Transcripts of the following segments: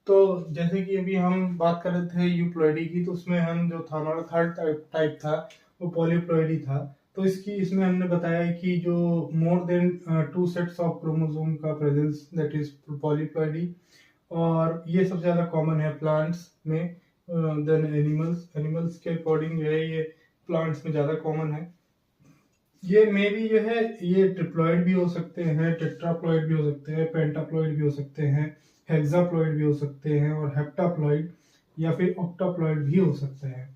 तो जैसे कि अभी हम बात कर रहे थे यूप्लॉइडी की, तो उसमें हम जो था हमारा थर्ड टाइप था वो पॉलीप्लॉइडी था। तो इसमें हमने बताया कि जो more than 2 sets of chromosome का प्रेजेंस, दैट इज पॉलीप्लॉइडी। और ये सबसे ज्यादा कॉमन है प्लांट्स में देन एनिमल्स के अकॉर्डिंग जो है ये प्लांट्स में ज्यादा कॉमन है। ये मे भी जो है ये ट्रिप्लॉइड भी हो सकते हैं, टेट्राप्लॉइड भी हो सकते हैं, पेंटाप्लॉइड भी हो सकते हैं, हेक्साप्लॉइड भी हो सकते हैं और हेप्टाप्लॉइड या फिर ऑक्टाप्लॉइड भी हो सकते हैं।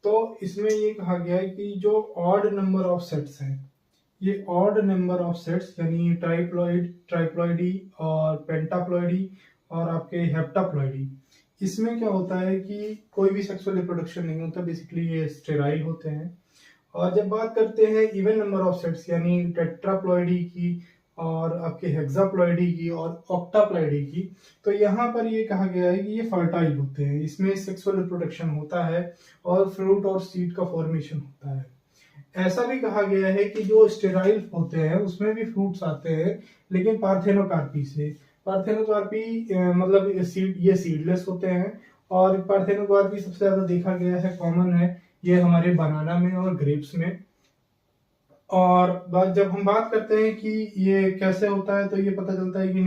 तो इसमें ये कहा गया है कि जो ऑड नंबर ऑफ सेट्स हैं, ये ऑड नंबर ऑफ सेट्स यानी ट्राइप्लॉइडी और पेंटाप्लॉइडी और आपके हेप्टाप्लॉइडी, इसमें क्या होता है कि कोई भी सेक्सुअल रिप्रोडक्शन नहीं होता, बेसिकली ये स्टेराइल होते हैं। और जब बात करते हैं इवन नंबर ऑफ सेट्स यानी टेट्राप्लॉइडी की और आपके हेक्साप्लॉइडी की और ऑक्टाप्लॉइडी की, तो यहाँ पर ये कहा गया है कि ये फर्टाइल होते हैं, इसमें सेक्सुअल रिप्रोडक्शन होता है और फ्रूट और सीड का फॉर्मेशन होता है। ऐसा भी कहा गया है कि जो स्टेराइल होते हैं उसमें भी फ्रूट्स आते हैं, लेकिन पार्थेनोकार्पी से। पार्थेनोकार्पी मतलब ये सीडलेस होते हैं। और पार्थेनोकार्पी सबसे ज्यादा देखा गया है, कॉमन है ये हमारे बनाना में और ग्रेप्स में। और जब हम बात करते हैं कि ये कैसे होता है, तो ये पता चलता है कि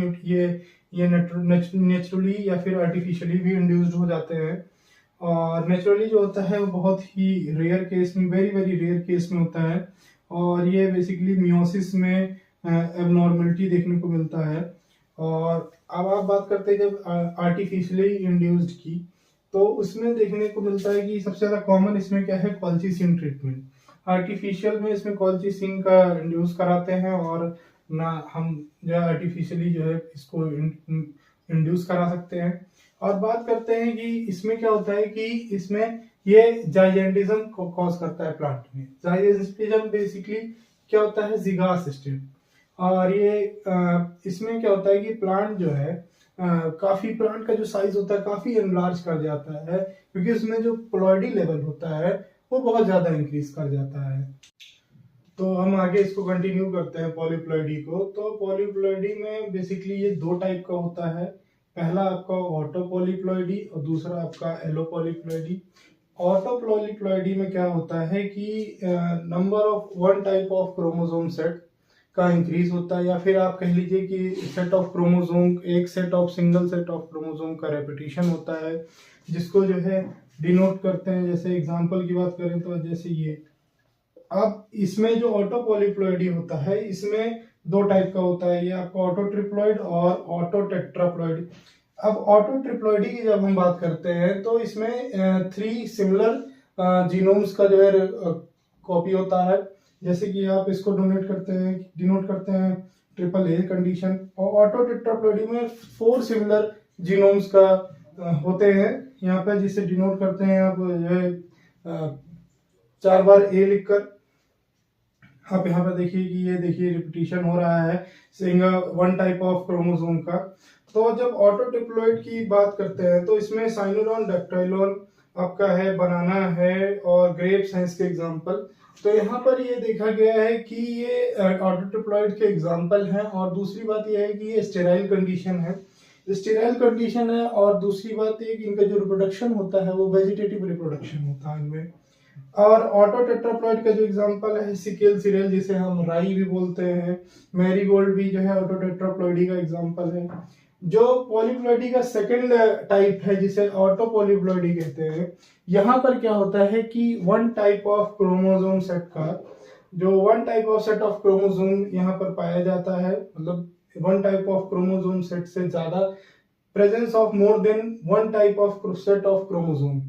ये नेचुरली या फिर आर्टिफिशियली भी इंड्यूस्ड हो जाते हैं। और नेचुरली जो होता है वो बहुत ही रेयर केस में, वेरी वेरी रेयर केस में होता है। और ये बेसिकली मियोसिस में एबनॉर्मलिटी देखने को मिलता है। और अब आप बात करते हैं जब आर्टिफिशियली इंड्यूस्ड की, तो उसमें देखने को मिलता है कि सबसे ज्यादा कॉमन इसमें क्या है, कॉल्चिसिन ट्रीटमेंट। आर्टिफिशियल में इसमें कॉल्चिसिन का इंड्यूस कराते हैं, और ना हम जो आर्टिफिशियली जो है इसको इंड्यूस करा सकते हैं। और बात करते हैं कि इसमें क्या होता है कि इसमें ये जाइजेंटिज्म को कॉज करता है प्लांट में। जाइजेंटिज्म बेसिकली क्या होता है, जिगास सिस्टम। और ये इसमें क्या होता है कि प्लांट जो है काफी, प्लांट का जो साइज होता है काफी एनलार्ज कर जाता है, क्योंकि उसमें जो प्लॉइडी लेवल होता है वो बहुत ज्यादा इंक्रीज कर जाता है। तो हम आगे इसको कंटिन्यू करते हैं पॉलीप्लॉइडी को। तो पॉलीप्लॉइडी में बेसिकली ये दो टाइप का होता है। पहला आपका ऑटो पॉलीप्लॉइडी और दूसरा आपका एलो पॉलीप्लॉइडी। ऑटो पॉलीप्लॉइडी में क्या होता है कि number of one type of chromosome set का इंक्रीज होता है, या फिर आप कह लीजिए कि सेट ऑफ क्रोमोसोम, एक सिंगल सेट ऑफ क्रोमोसोम का रेपिटेशन होता है, जिसको जो है डिनोट करते हैं। जैसे एग्जांपल की बात करें तो जैसे ये, अब इसमें जो ऑटो पॉलीप्लॉइडी होता है इसमें दो टाइप का होता है, ये आपका ऑटो ट्रिप्लॉइड और ऑटो टेट्राप्लॉइड। अब ऑटो ट्रिप्लॉइडी की जब हम बात करते हैं तो इसमें 3 सिमिलर जीनोम्स का जो है कॉपी होता है। जैसे कि आप इसको डिनोट करते हैं ट्रिपल ए कंडीशन। और ऑटो टेट्राप्लॉइडी में 4 सिमिलर जीनोम्स का होते हैं यहाँ पे, जिसे डिनोट करते हैं आप जो है 4 बार ए लिखकर। आप यहाँ पे देखिए कि ये देखिए रिपीटिशन हो रहा है single one type of chromosome का। तो जब ऑटो ट्रिप्लॉइड की बात करते हैं तो इसमें साइनोलॉन, डैक्टाइलॉन आपका है, बनाना है और ग्रेप्स हैं इसके एग्जांपल। तो यहाँ पर ये देखा गया है कि ये ऑटो ट्रिप्लॉइड के एग्जांपल हैं। और दूसरी बात ये है कि ये स्टेराइल कंडीशन है, और दूसरी बात ये कि इनका जो रिप्रोडक्शन होता है वो वेजिटेटिव रिप्रोडक्शन होता है इनमें। और ऑटो टेट्राप्लॉइड का जो एग्जांपल है सिकेल सीरियल, जिसे हम राई भी बोलते हैं, मैरीगोल्ड भी जो है ऑटो टेट्राप्लॉइडी का एग्जांपल है। जो पॉलीप्लॉइडी का सेकंड टाइप है जिसे ऑटो पॉलीप्लॉइडी कहते हैं, यहाँ पर क्या होता है कि one type of chromosome set of chromosome यहाँ पर पाया जाता है, मतलब one type of chromosome set से ज्यादा, presence of more than one type of set of chromosome,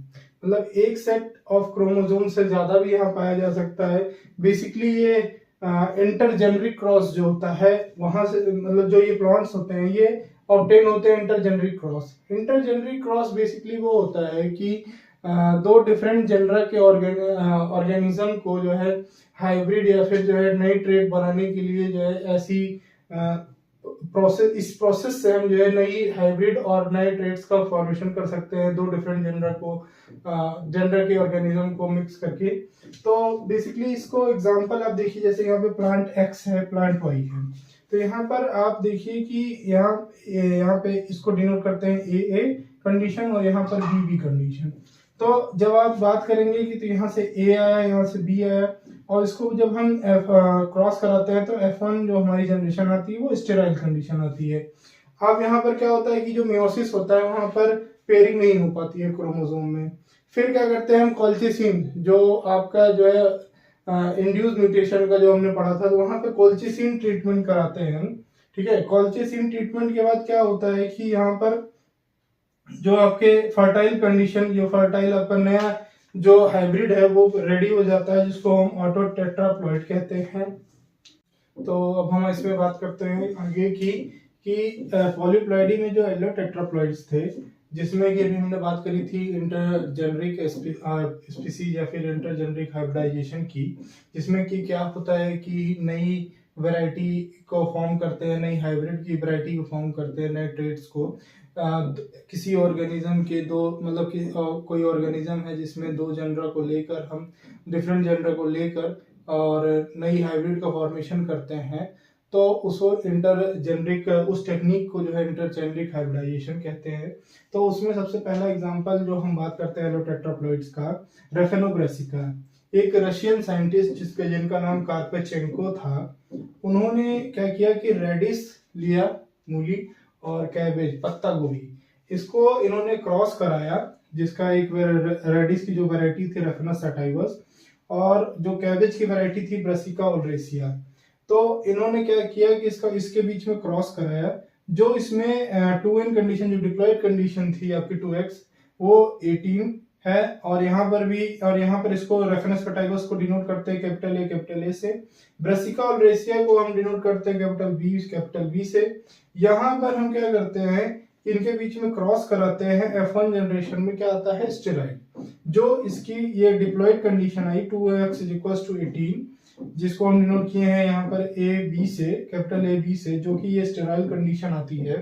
मतलब एक सेट ऑफ क्रोमोसोम से ज्यादा भी यहाँ पाया जा सकता है। बेसिकली ये इंटरजेनरिक क्रॉस जो होता है वहां से, मतलब जो ये प्लांट्स होते हैं ये ऑब्टेन होते हैं इंटरजेनरिक क्रॉस बेसिकली वो होता है कि दो डिफरेंट जेनर के ऑर्गेनिज्म को जो है हाइब्रिड या फिर जो है नई ट्रेड बनाने के लिए जो है ऐसी इस प्रोसेस से हम जो है नई हाइब्रिड और नए ट्रेड्स का फॉर्मेशन कर सकते हैं, दो डिफरेंट जेंडर के ऑर्गेनिज्म को मिक्स करके। तो बेसिकली इसको एग्जांपल आप देखिए, जैसे यहाँ पे प्लांट एक्स है, प्लांट वाई है। तो यहाँ पर आप देखिए कि यहाँ पे इसको डिनोट करते हैं ए कंडीशन और यहाँ पर बी कंडीशन। तो जब आप बात करेंगे कि तो यहाँ से ए आया, यहाँ से बी आया, और इसको जब हम क्रॉस कराते हैं तो F1 जो हमारी जनरेशन आती है वो स्टेराइल कंडीशन आती है। अब यहाँ पर क्या होता है कि जो मेयोसिस होता है वहां पर पेयरिंग नहीं हो पाती है क्रोमोसोम में। फिर क्या करते हैं हम, कोल्चिसिन जो आपका जो है इंड्यूस म्यूटेशन का जो हमने पढ़ा था, तो वहां पे कोल्चिसिन ट्रीटमेंट कराते हैं हम। ठीक है, कोल्चिसिन ट्रीटमेंट के बाद क्या होता है कि यहाँ पर जो आपके फर्टाइल कंडीशन, जो फर्टाइल आपका नया जो हाइब्रिड है वो रेडी हो जाता है, जिसको हम ऑटो टेट्राप्लॉइड कहते हैं। तो अब हम इसमें बात करते हैं आगे की कि पॉलीप्लॉइडी में जो एलो टेट्राप्लॉइड्स थे, जिसमें कि अभी हमने बात करी थी इंटरजेनरिक स्पीसीज या फिर इंटरजेनरिक हाइब्रिडाइजेशन की, जिसमें कि क्या होता है कि नई वैरायटी को फॉर्म करते हैं, नई हाइब्रिड की वैरायटी को फॉर्म करते हैं, नए ट्रेड्स को किसी ऑर्गेनिज्म के दो, मतलब कि कोई ऑर्गेनिज्म है जिसमें दो जनरा को लेकर हम डिफरेंट जनरा को लेकर और नई हाइब्रिड का फॉर्मेशन करते हैं, तो उसको इंटरजेनरिक, उस टेक्निक को जो है इंटरजेनरिक हाइब्रिडाइजेशन कहते हैं। तो उसमें सबसे पहला एग्जांपल जो हम बात करते हैं एलोटेट्राप्लॉइड्स का, रेफेनो ब्रेसिका, एक रशियन साइंटिस्ट जिनका नाम कार्पेचेंको था, उन्होंने क्या किया कि रेडिस लिया, मूली, और कैबेज, पत्ता गोभी, इसको इन्होंने क्रॉस कराया, जिसका एक रेडिस की जो वैरायटी थी रेफेनस सैटाइवस, और जो कैबेज की वैरायटी थी ब्रेसिका ओल्ड्रेसिया। तो इन्होंने क्या किया कि इसके बीच में क्रॉस कराया, जो इसमें 2n कंडीशन, जो डिप्लॉयड कंडीशन थी आपकी 2x, वो 18 है, और यहाँ पर भी, और यहाँ पर इसको रेफरेंस सैटाइवस को डिनोट करते हैं कैपिटल ए से, ब्रेसिका ओल्ड्रेसिया को हम डिनोट करते हैं कैपिटल बी से। यहाँ पर हम क्या करते हैं, इनके बीच में क्रॉस कराते हैं, F1 जनरेशन में क्या आता है, स्टेराइल, जो इसकी ये डिप्लॉयड कंडीशन आई 2x = 18, जिसको हम डिनोट किए हैं यहाँ पर AB से, कैपिटल AB से, जो कि ये स्टेराइल कंडीशन आती है।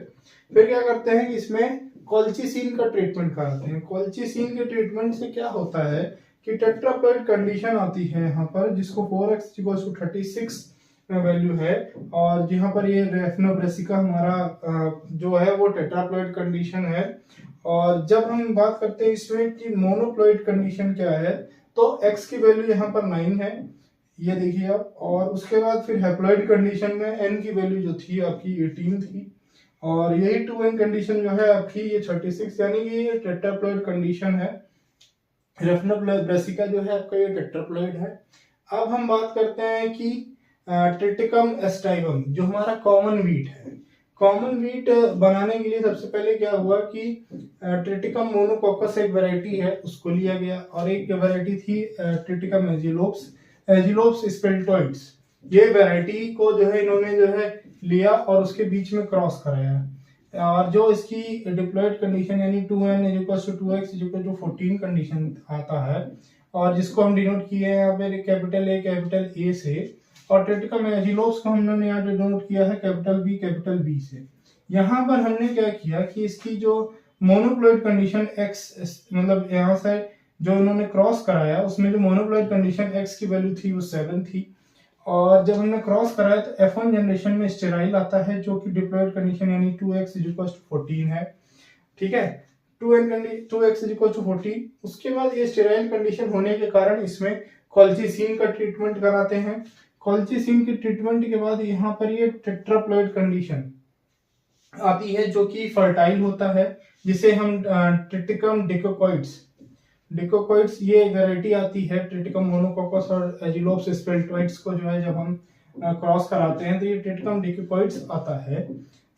फिर क्या करते हैं कि इसमें कोल्चिसिन का ट्रीटमेंट कराते हैं। कोल्चिसिन के ट्रीटमेंट से क्या होता है कि टेट्राप्लॉइड कंडीशन आती है यहाँ पर, जिसको 4x = 36 वैल्यू है, और यहाँ पर ये रेफेनो ब्रेसिका हमारा जो है वो टेट्राप्लॉइड कंडीशन है। और जब हम बात करते हैं इसमें कि मोनोप्लॉइड कंडीशन क्या है, तो x की वैल्यू यहाँ पर 9 है, ये देखिए आप, और उसके बाद फिर हैप्लॉइड कंडीशन में n की वैल्यू जो थी आपकी 18 थी, और यही 2n कंडीशन जो है आपकी ये 36, यानी कि ये टेट्राप्लॉइड कंडीशन है। रेफेनो ब्रेसिका जो है आपका ये टेट्राप्लॉइड है। अब हम बात करते हैं कि ट्रिटिकम एस्टाइवम, जो हमारा कॉमन वीट है, कॉमन वीट बनाने के लिए सबसे पहले क्या हुआ कि ट्रिटिकम मोनोकोकस एक वैरायटी है, उसको लिया गया, और एक वैरायटी थी ट्रिटिकम एजिलोप्स स्पेल्टोइड्स, ये वैरायटी को जो है इन्होंने जो है लिया और उसके बीच में क्रॉस कराया, और जो इसकी डिप्लॉयड कंडीशन यानी 2n = 2x = 14 कंडीशन आता है, और जिसको हम डिनोट किए हैं यहाँ पे कैपिटल ए से, और ट्रिटिकम एजिलोप्स को हमने यहाँ डिनोट किया है कैपिटल बी से। यहाँ पर हमने क्या किया कि इसकी जो मोनोप्लॉइड कंडीशन x, मतलब यहाँ से जो इन्होंने क्रॉस कराया उसमें जो मोनोप्लॉइड कंडीशन x की वैल्यू थी वो 7 थी, और जब हमने क्रॉस कराया तो F1 जनरेशन में स्टेराइल आता है, जो कि डिप्लॉयड कंडीशन यानी 2x = 14 है। ठीक है, 2x = 14। उसके बाद ये स्टेराइल कंडीशन होने के कारण इसमें कोल्चिसिन का ट्रीटमेंट कराते हैं। कोल्चिसिन की ट्रीटमेंट के बाद यहाँ पर ये टेट्राप्लॉइड कंडीशन आती है, जो कि फर्टाइल होता है, जिसे हम ट्रिटिकम डिकोकॉइड्स ये वैरायटी आती है ट्रिटिकम मोनोकोकस और एजिलोप्स स्पेल्टोइड्स को जो है जब हम क्रॉस कराते हैं तो ये ट्रिटिकम डिकोकॉइड्स आता है।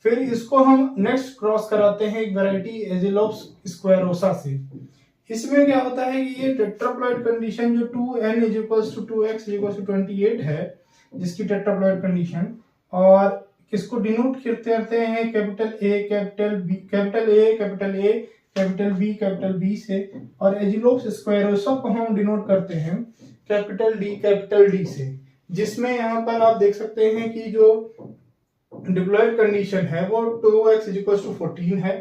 फिर इसको हम नेक्स्ट क्रॉस कराते हैं एक वैरायटी एजिलोप्स स्क्वेरोसा से। इसमें क्या होता है कि ये टेट्राप्लॉइड कंडीशन जो 2n = 2x = 28 है, जिसकी टेट्राप्लॉइड कंडीशन, और इसको डिनोट करते हैं कैपिटल बी से, और एजिलोप्स स्क्वेरोसा को हम डिनोट करते हैं कैपिटल डी से, जिसमें यहाँ पर आप देख सकते हैं कि जो डिप्लॉयड कंडीशन है वो 2x = 14 है।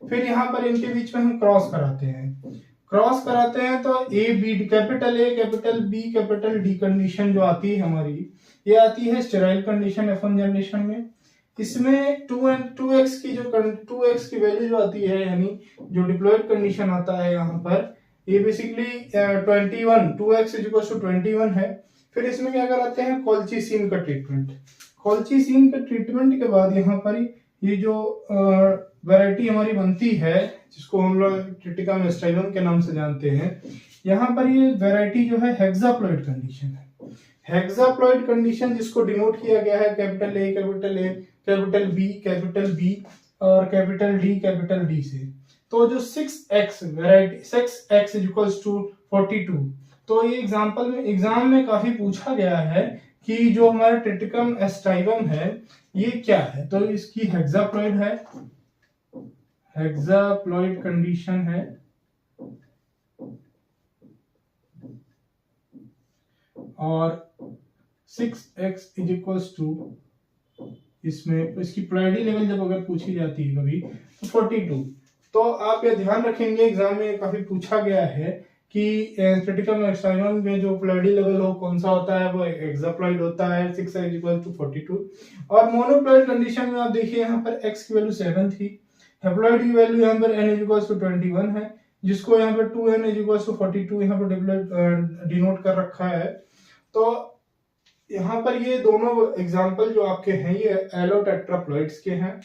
फिर यहाँ पर इनके बीच में हम क्रॉस कराते हैं तो capital B capital D condition जो आती है हमारी, ये आती है स्टेराइल कंडीशन F1 जनरेशन में। इसमें 2x की जो 2x की वैल्यू जो आती है, यानी जो डिप्लॉयड कंडीशन आता है यहाँ पर, ये बेसिकली 21, 2x इक्वल टू 21 है। फिर इसमें क्या कराते हैं, कॉल्चीसिन का ट्रीटमेंट। कॉल्चीसिन के ट्रीटमेंट के बाद यहाँ पर ये जो वैरायटी हमारी बनती है, जिसको हम लोग ट्रिटिकम एस्टाइलम के नाम से जानते हैं, यहाँ पर ये वैरायटी जो है हेक्साप्लॉइड कंडीशन है। हेक्साप्लॉइड कंडीशन जिसको डिनोट किया गया है capital A, capital A, capital B और कैपिटल डी से। तो जो 6x variety 6x equals to 42, तो ये एग्जाम में काफी पूछा गया है कि जो हमारा ट्रिटिकम एस्टाइलम है ये क्या है। तो इसकी हेक्साप्लॉइड कंडीशन है, और 6x इज इक्वल्स टू, इसमें इसकी प्लॉइडी लेवल जब अगर पूछी जाती है कभी तो 42। तो आप ये ध्यान रखेंगे, एग्जाम में काफी पूछा गया है कि ट्रिटिकम एस्टाइलम में जो प्लॉइडी लेवल हो कौन सा होता है, वो हेक्साप्लॉइड होता है 6x इक्वल टू 42। और मोनोप्लॉइड कंडीशन में आप देखिए यहाँ पर x की वैल्यू 7 थी, हैप्लॉइड की वैल्यू यहाँ पर n इक्वल टू 21 है, जिसको यहाँ पर 2n इक्वल टू 42 यहाँ पर डिनोट कर रखा है। तो यहाँ पर ये दोनों एग्जाम्पल जो आपके हैं ये एलोटेट्राप्लॉइड्स के हैं।